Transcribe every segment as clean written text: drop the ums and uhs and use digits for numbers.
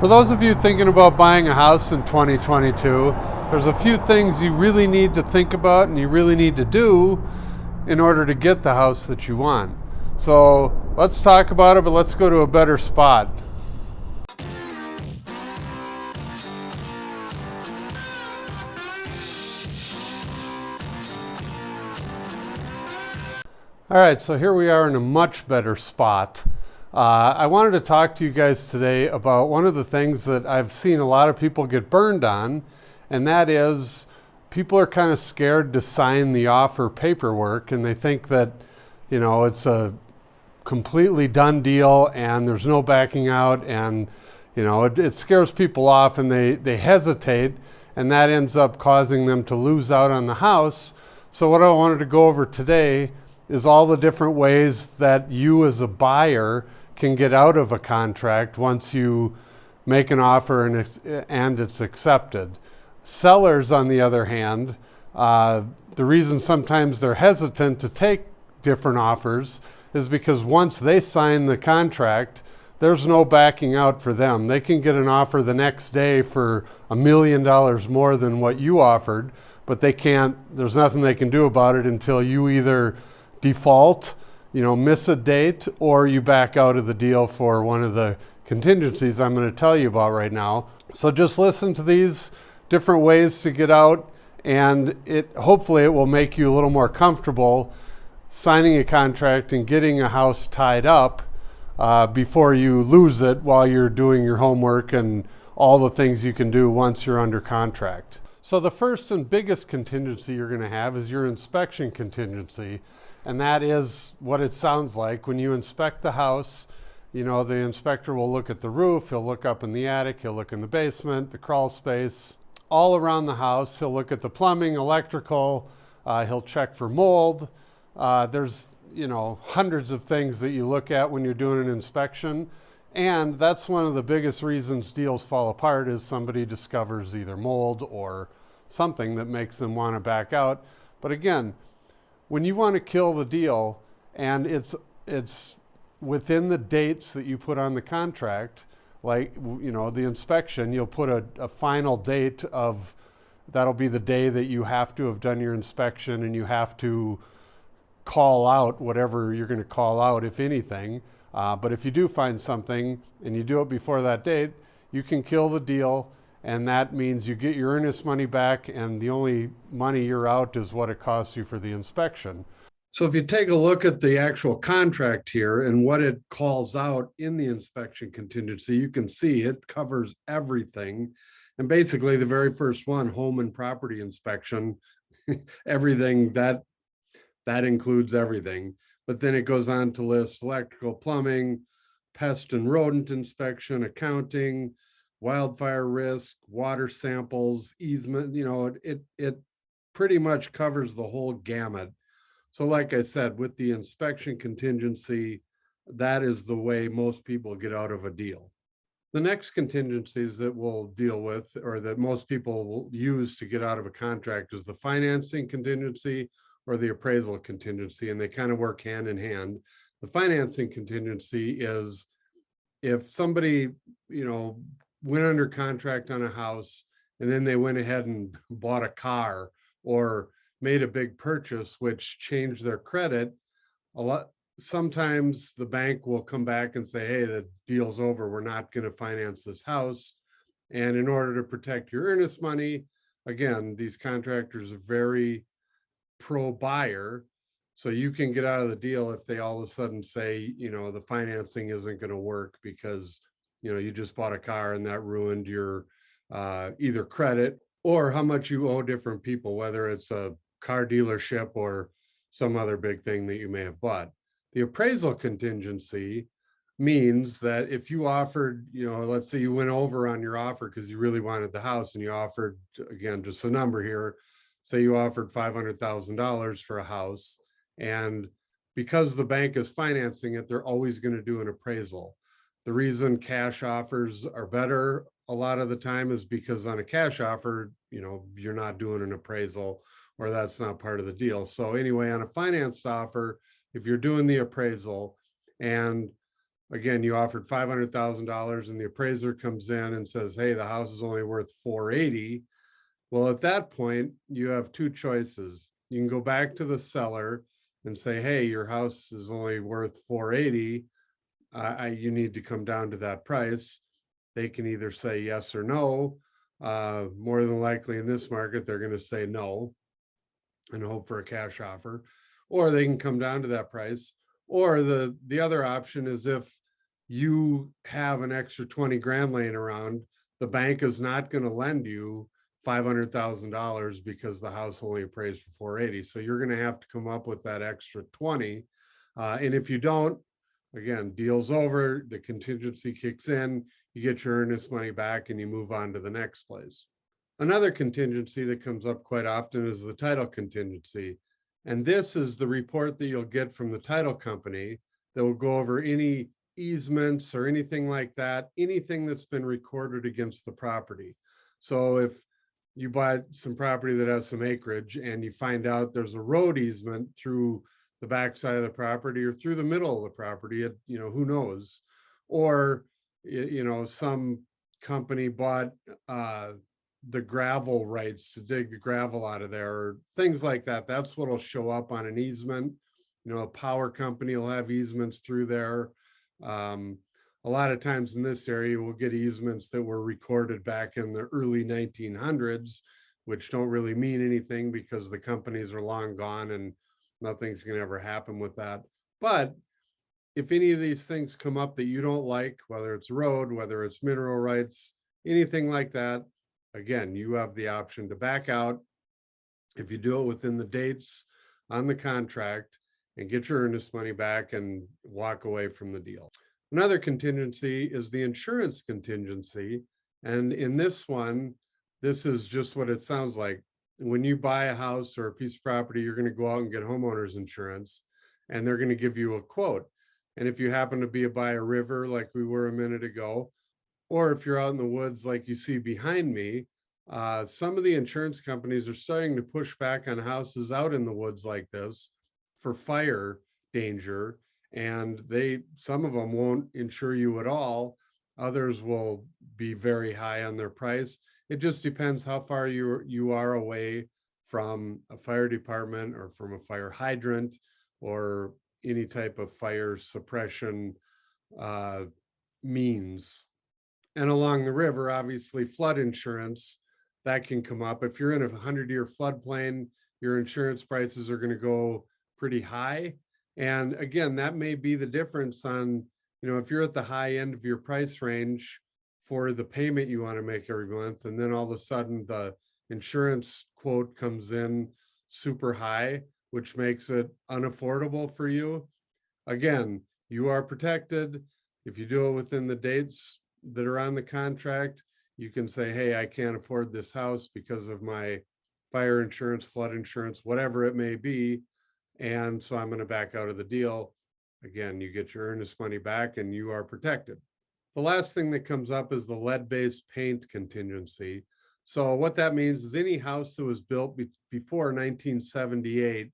For those of you thinking about buying a house in 2022, there's a few things you really need to think about and you really need to do in order to get the house that you want. So let's talk about it, but let's go to a better spot. All right, so here we are in a much better spot. I wanted to talk to you guys today about one of the things that I've seen a lot of people get burned on, and that is people are kind of scared to sign the offer paperwork, and they think that, you know, it's a completely done deal and there's no backing out, and, you know, it scares people off and they hesitate, and that ends up causing them to lose out on the house. So what I wanted to go over today is all the different ways that you as a buyer can get out of a contract once you make an offer and it's accepted. Sellers, on the other hand, the reason sometimes they're hesitant to take different offers is because once they sign the contract, there's no backing out for them. They can get an offer the next day for $1 million more than what you offered, but there's nothing they can do about it until you either default, miss a date, or you back out of the deal for one of the contingencies I'm going to tell you about right now. So just listen to these different ways to get out, and hopefully it will make you a little more comfortable signing a contract and getting a house tied up before you lose it while you're doing your homework and all the things you can do once you're under contract. So the first and biggest contingency you're going to have is your inspection contingency. And that is what it sounds like. When you inspect the house, the inspector will look at the roof, he'll look up in the attic, he'll look in the basement, the crawl space, all around the house. He'll look at the plumbing, electrical, he'll check for mold. There's, hundreds of things that you look at when you're doing an inspection. And that's one of the biggest reasons deals fall apart, is somebody discovers either mold or something that makes them want to back out. But again, when you want to kill the deal and it's within the dates that you put on the contract, like, the inspection, you'll put a final date of, that'll be the day that you have to have done your inspection, and you have to call out whatever you're going to call out, if anything. But if you do find something and you do it before that date, you can kill the deal. And that means you get your earnest money back, and the only money you're out is what it costs you for the inspection. So if you take a look at the actual contract here and what it calls out in the inspection contingency, you can see it covers everything. And basically the very first one, home and property inspection, everything that includes everything. But then it goes on to list electrical, plumbing, pest and rodent inspection, accounting, wildfire risk, water samples, easement. It pretty much covers the whole gamut. So like I said, with the inspection contingency, that is the way most people get out of a deal. The next contingencies that we'll deal with, or that most people will use to get out of a contract, is the financing contingency or the appraisal contingency, and they kind of work hand in hand. The financing contingency is if somebody, went under contract on a house and then they went ahead and bought a car or made a big purchase which changed their credit, sometimes the bank will come back and say, hey, the deal's over, we're not going to finance this house. And in order to protect your earnest money, again, these contractors are very pro buyer, so you can get out of the deal if they all of a sudden say, the financing isn't going to work because you just bought a car and that ruined your either credit or how much you owe different people, whether it's a car dealership or some other big thing that you may have bought. The appraisal contingency means that if you offered, let's say you went over on your offer because you really wanted the house, and you offered, again, just a number here, say you offered $500,000 for a house, and because the bank is financing it, they're always going to do an appraisal. The reason cash offers are better a lot of the time is because on a cash offer, you're not doing an appraisal, or that's not part of the deal. So anyway, on a financed offer, if you're doing the appraisal and again, you offered $500,000 and the appraiser comes in and says, hey, the house is only worth 480. Well, at that point, you have two choices. You can go back to the seller and say, hey, your house is only worth 480. You need to come down to that price. They can either say yes or no. More than likely in this market, they're going to say no and hope for a cash offer, or they can come down to that price. Or the other option is if you have an extra 20 grand laying around, the bank is not going to lend you $500,000 because the house only appraised for 480. So you're going to have to come up with that extra 20. And if you don't, again, deal's over, the contingency kicks in, you get your earnest money back and you move on to the next place. Another contingency that comes up quite often is the title contingency. And this is the report that you'll get from the title company that will go over any easements or anything like that, anything that's been recorded against the property. So if you buy some property that has some acreage and you find out there's a road easement through the backside of the property or through the middle of the property, who knows? Or, some company bought the gravel rights to dig the gravel out of there, or things like that. That's what'll show up on an easement. A power company will have easements through there. A lot of times in this area, we'll get easements that were recorded back in the early 1900s, which don't really mean anything because the companies are long gone and nothing's going to ever happen with that. But if any of these things come up that you don't like, whether it's road, whether it's mineral rights, anything like that, again, you have the option to back out if you do it within the dates on the contract and get your earnest money back and walk away from the deal. Another contingency is the insurance contingency. And in this one, this is just what it sounds like. When you buy a house or a piece of property, you're going to go out and get homeowners insurance, and they're going to give you a quote. And if you happen to be by a river like we were a minute ago, or if you're out in the woods like you see behind me, some of the insurance companies are starting to push back on houses out in the woods like this for fire danger. And some of them won't insure you at all. Others will be very high on their price. It just depends how far you are away from a fire department or from a fire hydrant or any type of fire suppression means. And along the river, obviously flood insurance, that can come up. If you're in a 100-year floodplain, your insurance prices are going to go pretty high. And again, that may be the difference on, if you're at the high end of your price range for the payment you want to make every month, and then all of a sudden the insurance quote comes in super high, which makes it unaffordable for you. Again, you are protected. If you do it within the dates that are on the contract, you can say, hey, I can't afford this house because of my fire insurance, flood insurance, whatever it may be. And so I'm going to back out of the deal. Again, you get your earnest money back and you are protected. The last thing that comes up is the lead-based paint contingency. So what that means is any house that was built before 1978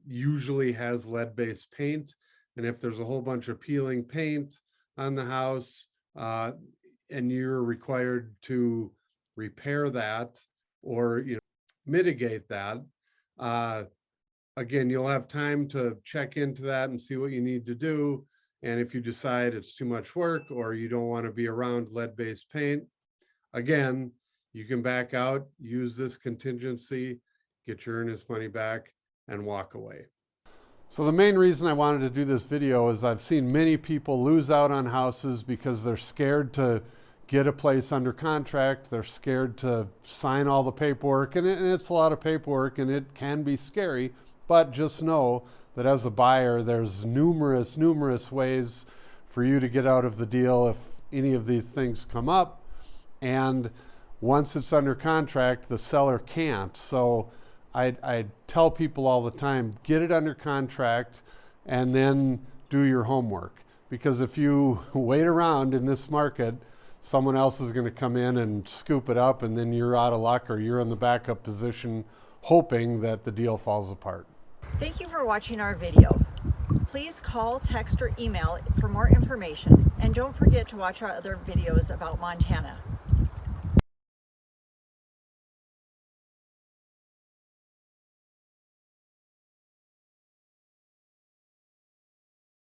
usually has lead-based paint. And if there's a whole bunch of peeling paint on the house and you're required to repair that or mitigate that, again, you'll have time to check into that and see what you need to do. And if you decide it's too much work or you don't want to be around lead-based paint, again, you can back out, use this contingency, get your earnest money back, and walk away. So the main reason I wanted to do this video is I've seen many people lose out on houses because they're scared to get a place under contract. They're scared to sign all the paperwork, and it's a lot of paperwork and it can be scary. But just know that as a buyer, there's numerous ways for you to get out of the deal if any of these things come up. And once it's under contract, the seller can't. So I tell people all the time, get it under contract and then do your homework. Because if you wait around in this market, someone else is going to come in and scoop it up, and then you're out of luck or you're in the backup position hoping that the deal falls apart. Thank you for watching our video. Please call, text, or email for more information, and don't forget to watch our other videos about Montana.